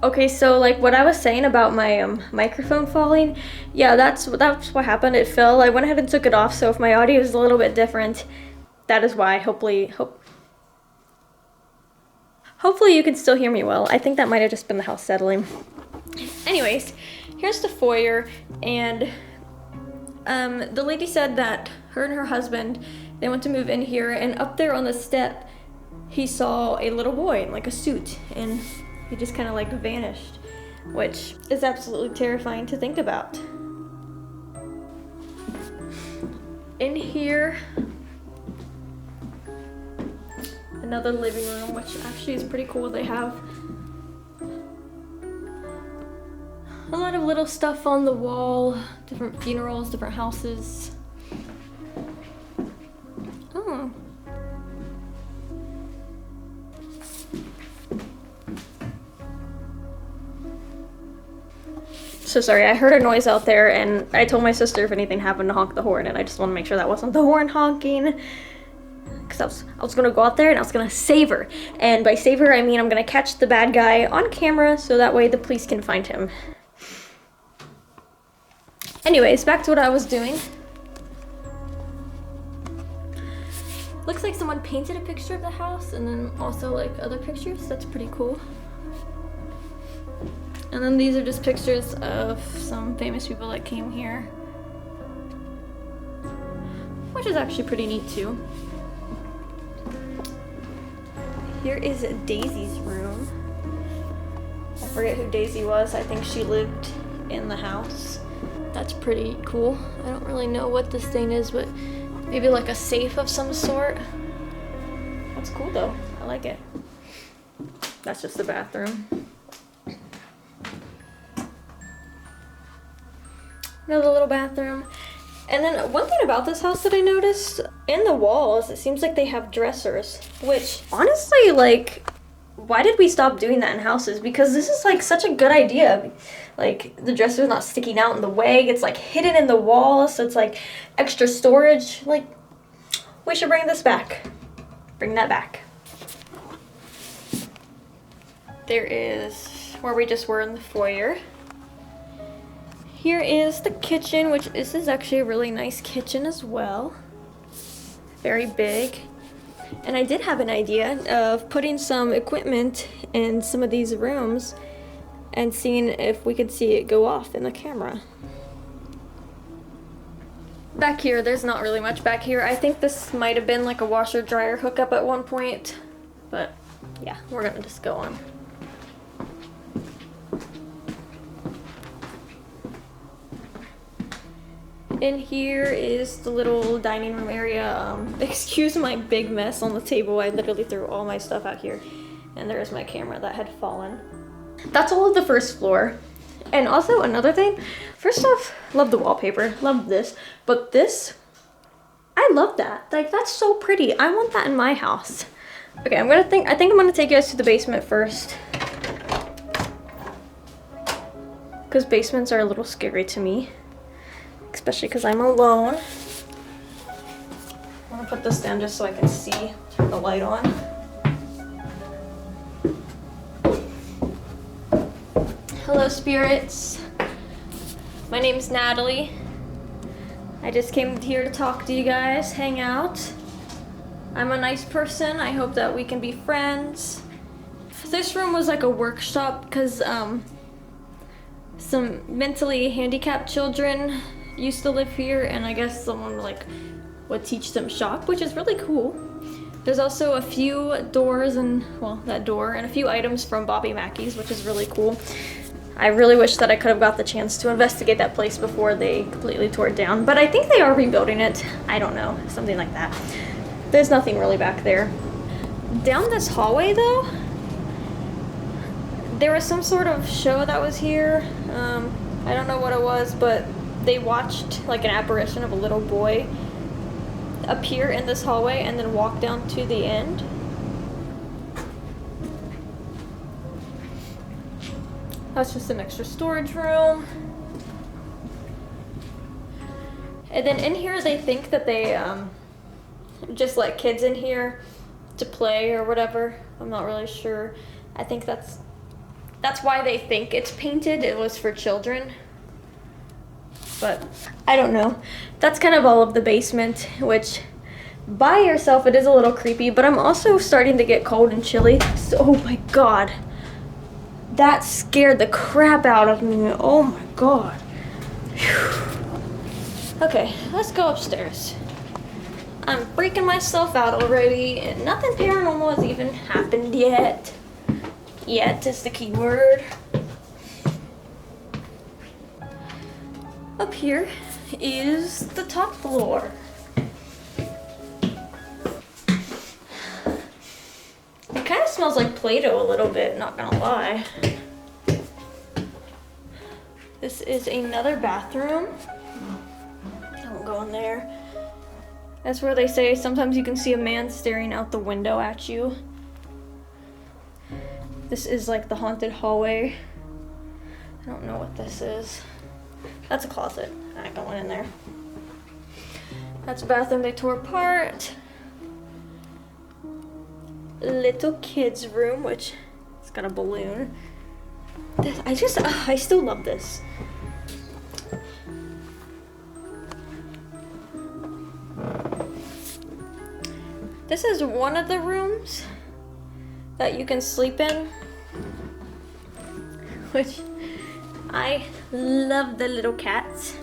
Okay, so like what I was saying about my microphone falling, yeah, that's what happened. It fell. I went ahead and took it off, so if my audio is a little bit different, that is why. Hopefully you can still hear me well. I think that might have just been the house settling. Anyways, here's the foyer, and the lady said that her and her husband, they went to move in here, and up there on the step, he saw a little boy in like a suit, and he just kind of like vanished, which is absolutely terrifying to think about. In here, another living room, which actually is pretty cool. They have a lot of little stuff on the wall, different funerals, different houses. Oh. So sorry, I heard a noise out there, and I told my sister if anything happened to honk the horn, and I just want to make sure that wasn't the horn honking. Because I was gonna go out there and I was gonna save her. And by save her, I mean I'm gonna catch the bad guy on camera so that way the police can find him. Anyways, back to what I was doing. Looks like someone painted a picture of the house and then also like other pictures. That's pretty cool. And then these are just pictures of some famous people that came here, which is actually pretty neat too. Here is Daisy's room. I forget who Daisy was. I think she lived in the house. That's pretty cool. I don't really know what this thing is, but maybe like a safe of some sort. That's cool though. I like it. That's just the bathroom. Another little bathroom. And then one thing about this house that I noticed, in the walls, it seems like they have dressers, which honestly, like, why did we stop doing that in houses? Because this is like such a good idea. Like, the dresser's not sticking out in the way, it's like hidden in the wall, so it's like extra storage. Like, we should bring this back. Bring that back. There is where we just were in the foyer. Here is the kitchen, which this is actually a really nice kitchen as well. Very big. And I did have an idea of putting some equipment in some of these rooms and seeing if we could see it go off in the camera. Back here, there's not really much back here. I think this might have been like a washer dryer hookup at one point, but yeah, we're gonna just go on. In here is the little dining room area. Excuse my big mess on the table. I literally threw all my stuff out here. And there's my camera that had fallen. That's all of the first floor. And also another thing, first off, love the wallpaper, love this. But this, I love that. Like, that's so pretty. I want that in my house. Okay, I think I'm gonna take you guys to the basement first. Because basements are a little scary to me. Especially because I'm alone. I'm gonna put this down just so I can see. Turn the light on. Hello, spirits. My name's Natalie. I just came here to talk to you guys, hang out. I'm a nice person. I hope that we can be friends. This room was like a workshop because some mentally handicapped children used to live here, and I guess someone like would teach them shop, which is really cool. There's also a few doors and, well, that door and a few items from Bobby Mackey's, which is really cool. I really wish that I could have got the chance to investigate that place before they completely tore it down, but I think they are rebuilding it. I don't know, something like that. There's nothing really back there. Down this hallway though, there was some sort of show that was here. I don't know what it was, but they watched like an apparition of a little boy appear in this hallway and then walk down to the end. That's just an extra storage room. And then in here they think that they just let kids in here to play or whatever. I'm not really sure. I think that's That's why they think it's painted. It was for children. But I don't know. That's kind of all of the basement, which by yourself it is a little creepy, but I'm also starting to get cold and chilly. So, oh my god. That scared the crap out of me. Oh my god. Whew. Okay, let's go upstairs. I'm freaking myself out already, and nothing paranormal has even happened yet. Yet is the key word. Up here is the top floor. It kind of smells like Play-Doh a little bit, not gonna lie. This is another bathroom. I won't go in there. That's where they say sometimes you can see a man staring out the window at you. This is like the haunted hallway. I don't know what this is. That's a closet. I ain't going in there. That's a bathroom they tore apart. Little kid's room, which it's got a balloon. I still love this. This is one of the rooms that you can sleep in, which I love the little cats.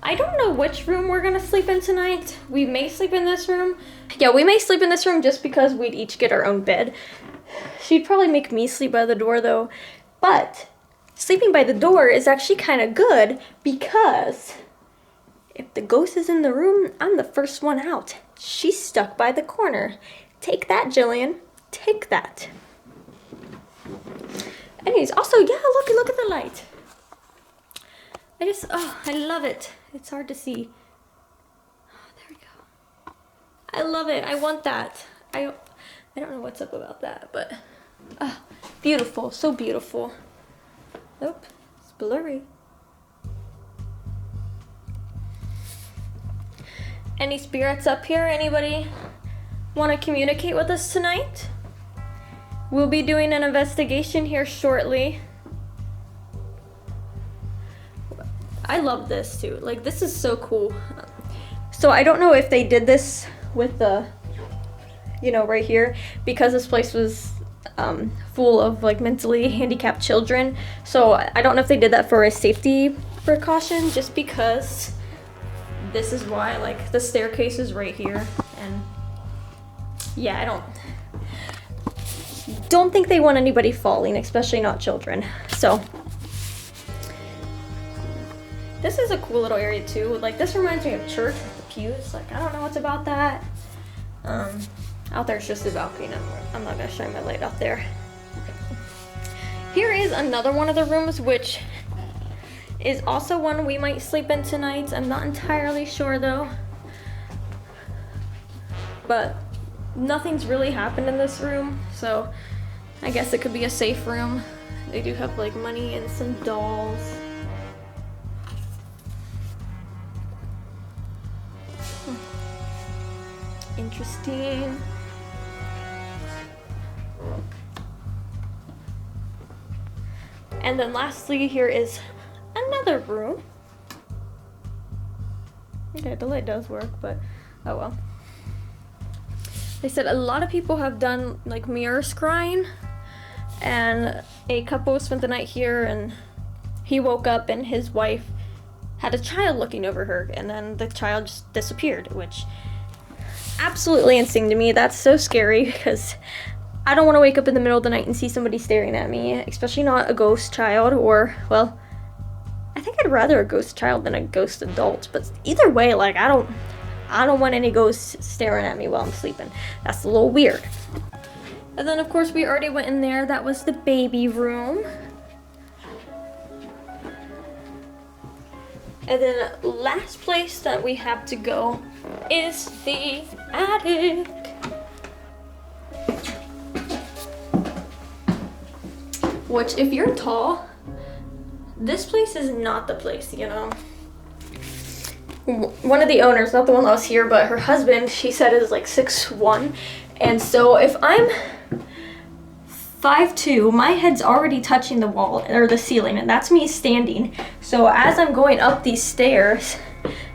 I don't know which room we're gonna sleep in tonight. We may sleep in this room. Yeah, we may sleep in this room just because we'd each get our own bed. She'd probably make me sleep by the door though. But sleeping by the door is actually kind of good because if the ghost is in the room, I'm the first one out. She's stuck by the corner. Take that, Jillian. Take that. Anyways, also, yeah, look at the light. I love it. It's hard to see. Oh, there we go. I love it. I want that. I don't know what's up about that, but beautiful. So beautiful. Oh, it's blurry. Any spirits up here? Anybody want to communicate with us tonight? We'll be doing an investigation here shortly. I love this too. Like, this is so cool. So I don't know if they did this with the, right here, because this place was full of like mentally handicapped children. So I don't know if they did that for a safety precaution, just because this is why, like, the staircase is right here. And yeah, I don't think they want anybody falling, especially not children. So this is a cool little area too. Like, this reminds me of church with the pews. Like, I don't know what's about that. Out there's just a balcony. I'm not gonna shine my light out there. Here is another one of the rooms, which is also one we might sleep in tonight. I'm not entirely sure though. But nothing's really happened in this room, so I guess it could be a safe room. They do have like money and some dolls. Interesting. And then lastly, here is another room. Okay, the light does work, but oh well. They said a lot of people have done like mirror scrying, and a couple spent the night here, and he woke up and his wife had a child looking over her, and then the child just disappeared, which absolutely insane to me. That's so scary because I don't want to wake up in the middle of the night and see somebody staring at me, especially not a ghost child, or, well, I think I'd rather a ghost child than a ghost adult, but either way, like, I don't want any ghosts staring at me while I'm sleeping. That's a little weird. And then, of course, we already went in there. That was the baby room. And then last place that we have to go is the attic. Which, if you're tall, this place is not the place, One of the owners, not the one that was here, but her husband, she said is like 6'1". And so if I'm 5'2". My head's already touching the wall or the ceiling, and that's me standing. So as I'm going up these stairs,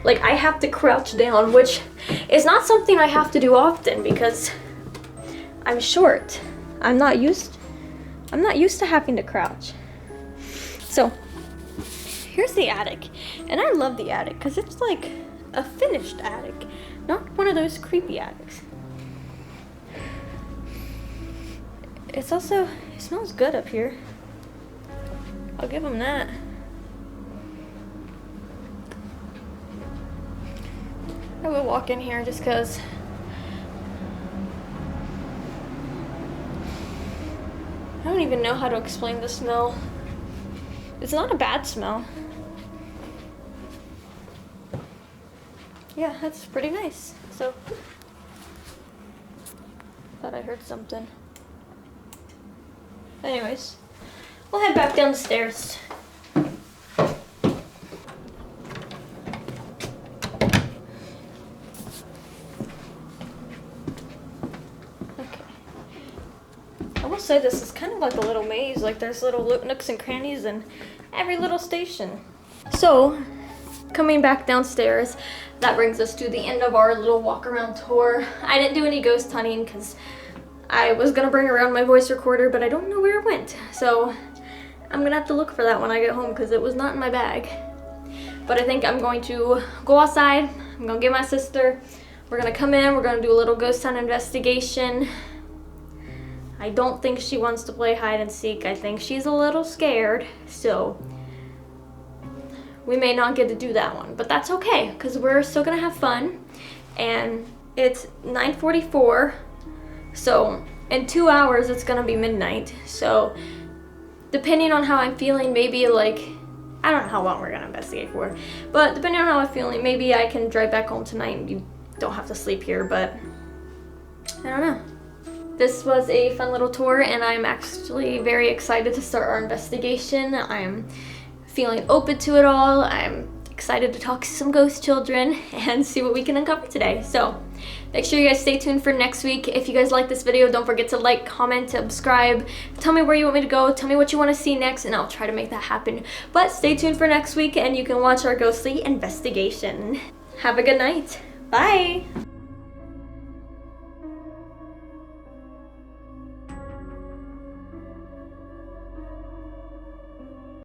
like I have to crouch down, which is not something I have to do often because I'm short. I'm not used to having to crouch. So here's the attic, and I love the attic because it's like a finished attic, not one of those creepy attics. It's also, it smells good up here. I'll give them that. I will walk in here just because I don't even know how to explain the smell. It's not a bad smell. Yeah, that's pretty nice. So, thought I heard something. Anyways, we'll head back down the stairs. I will say this is kind of like a little maze, like there's little nooks and crannies in every little station. So, coming back downstairs, that brings us to the end of our little walk around tour. I didn't do any ghost hunting because I was gonna bring around my voice recorder, but I don't know where it went. So, I'm gonna have to look for that when I get home because it was not in my bag. But I think I'm going to go outside, I'm gonna get my sister, we're gonna come in, we're gonna do a little ghost hunt investigation. I don't think she wants to play hide and seek. I think she's a little scared, so we may not get to do that one, but that's okay because we're still gonna have fun. And it's 9:44, so in 2 hours it's gonna be midnight. So depending on how I'm feeling, maybe like, I don't know how long we're gonna investigate for, but depending on how I'm feeling, maybe I can drive back home tonight and you don't have to sleep here, but I don't know. This was a fun little tour, and I'm actually very excited to start our investigation. I'm feeling open to it all. I'm excited to talk to some ghost children and see what we can uncover today. So make sure you guys stay tuned for next week. If you guys like this video, don't forget to like, comment, subscribe. Tell me where you want me to go. Tell me what you want to see next, and I'll try to make that happen. But stay tuned for next week, and you can watch our ghostly investigation. Have a good night. Bye.